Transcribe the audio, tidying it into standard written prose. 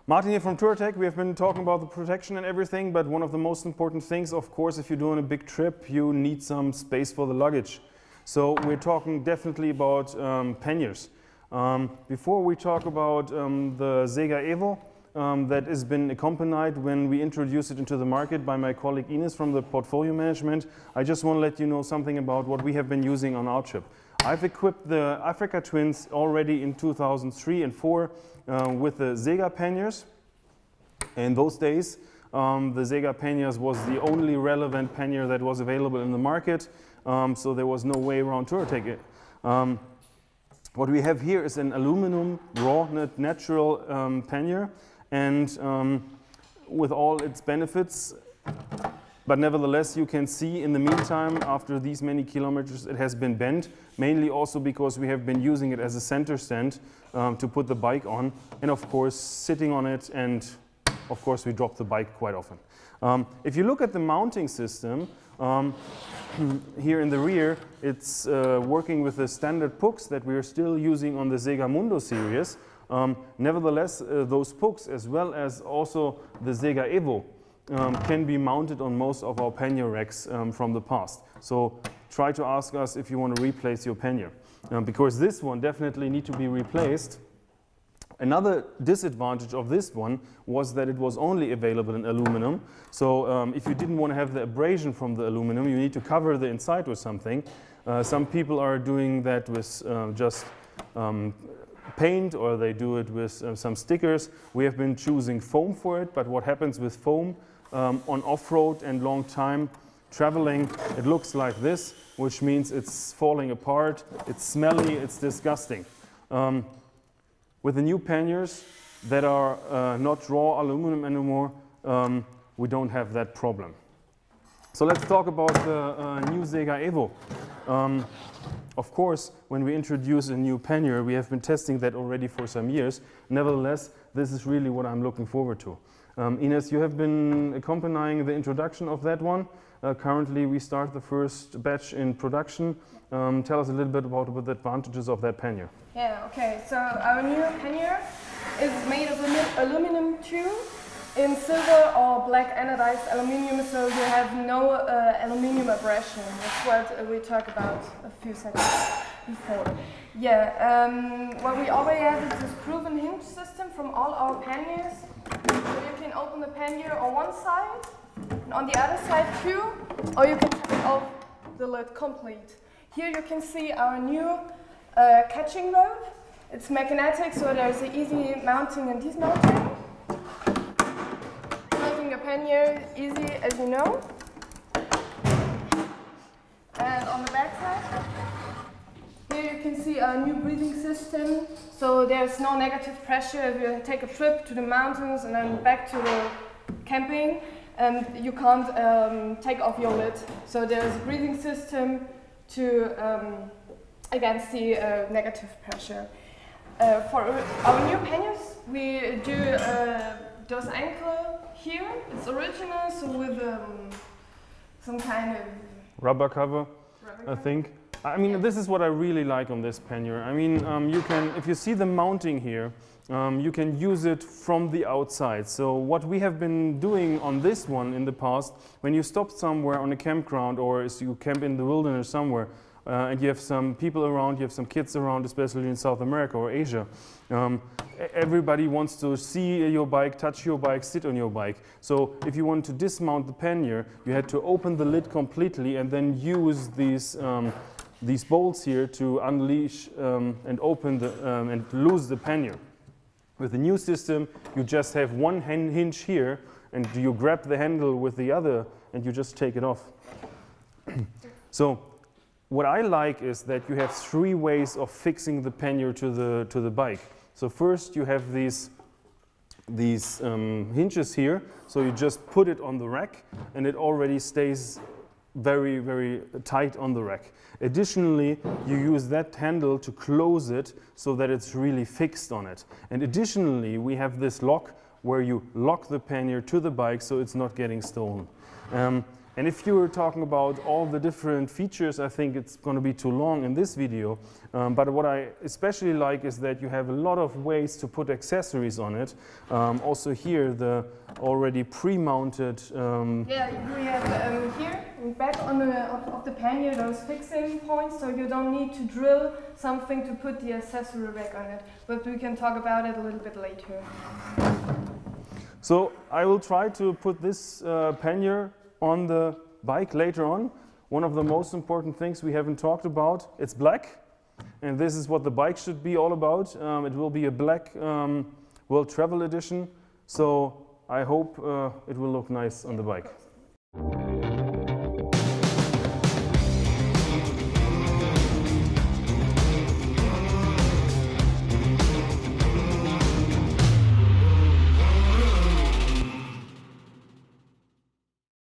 Martin here from TourTech. We have been talking about the protection and everything, but one of the most important things, of course, if you're doing a big trip, you need some space for the luggage. So we're talking definitely about panniers. Before we talk about the Sega Evo, that has been accompanied when we introduced it into the market by my colleague Ines from the portfolio management, I just want to let you know something about what we have been using on our trip. I've equipped the Africa Twins already in 2003 and 2004 with the Sega panniers. In those days, the Sega panniers was the only relevant pannier that was available in the market, so there was no way around TourTech. What we have here is an aluminum raw natural pannier, and with all its benefits. But nevertheless, you can see in the meantime, after these many kilometers, it has been bent, mainly also because we have been using it as a center stand to put the bike on, and of course sitting on it, and of course we drop the bike quite often. If you look at the mounting system, here in the rear, it's working with the standard hooks that we are still using on the Sega Mundo series. Nevertheless, those hooks, as well as also the Sega Evo, can be mounted on most of our pannier racks from the past. So try to ask us if you want to replace your pannier, because this one definitely needs to be replaced. Another disadvantage of this one was that it was only available in aluminum. So if you didn't want to have the abrasion from the aluminum, you need to cover the inside with something. Some people are doing that with just paint, or they do it with some stickers. We have been choosing foam for it, but what happens with foam on off-road and long time traveling, it looks like this, which means it's falling apart, it's smelly, it's disgusting. With the new panniers that are not raw aluminum anymore, we don't have that problem. So let's talk about the new Sega Evo. Of course, when we introduce a new pannier, we have been testing that already for some years. Nevertheless, this is really what I'm looking forward to. Ines, you have been accompanying the introduction of that one. Currently, we start the first batch in production. Tell us a little bit about the advantages of that pannier. Yeah, okay. So our new pannier is made of aluminum too, in silver or black anodized aluminum, so you have no aluminum abrasion. That's what we talked about a few seconds before. Yeah, what we already have is this proven hinge system from all our panniers. So you can open the pannier on one side and on the other side too, or you can take off the lid complete. Here you can see our new catching rope. It's magnetic, so there's an easy mounting and dismounting. Closing the pannier easy, as you know. And on the back side, here you can see our new breathing system. So there's no negative pressure if you take a trip to the mountains and then back to the camping, and you can't take off your lid. So there's a breathing system to against the negative pressure. For our new panniers, we do those ankle here. It's original, so with some kind of rubber cover, I think. I mean, this is what I really like on this pannier. I mean, you can, if you see the mounting here, you can use it from the outside. So what we have been doing on this one in the past, when you stop somewhere on a campground, or as you camp in the wilderness somewhere, and you have some people around, you have some kids around, especially in South America or Asia. Everybody wants to see your bike, touch your bike, sit on your bike. So if you want to dismount the pannier, you had to open the lid completely and then use these bolts here to unleash and open and loose the pannier. With the new system, you just have one hinge here, and you grab the handle with the other, and you just take it off. So what I like is that you have three ways of fixing the pannier to the bike. So first you have these hinges here, so you just put it on the rack and it already stays very, very tight on the rack. Additionally, you use that handle to close it so that it's really fixed on it. And additionally, we have this lock where you lock the pannier to the bike so it's not getting stolen. And if you were talking about all the different features, I think it's going to be too long in this video. But what I especially like is that you have a lot of ways to put accessories on it. Also here, the already pre-mounted. Yeah, we have here back on of the pannier those fixing points, so you don't need to drill something to put the accessory back on it. But we can talk about it a little bit later. So I will try to put this pannier on the bike later on. One of the most important things we haven't talked about, it's black, and this is what the bike should be all about. It will be a black World Travel Edition, so I hope it will look nice on the bike.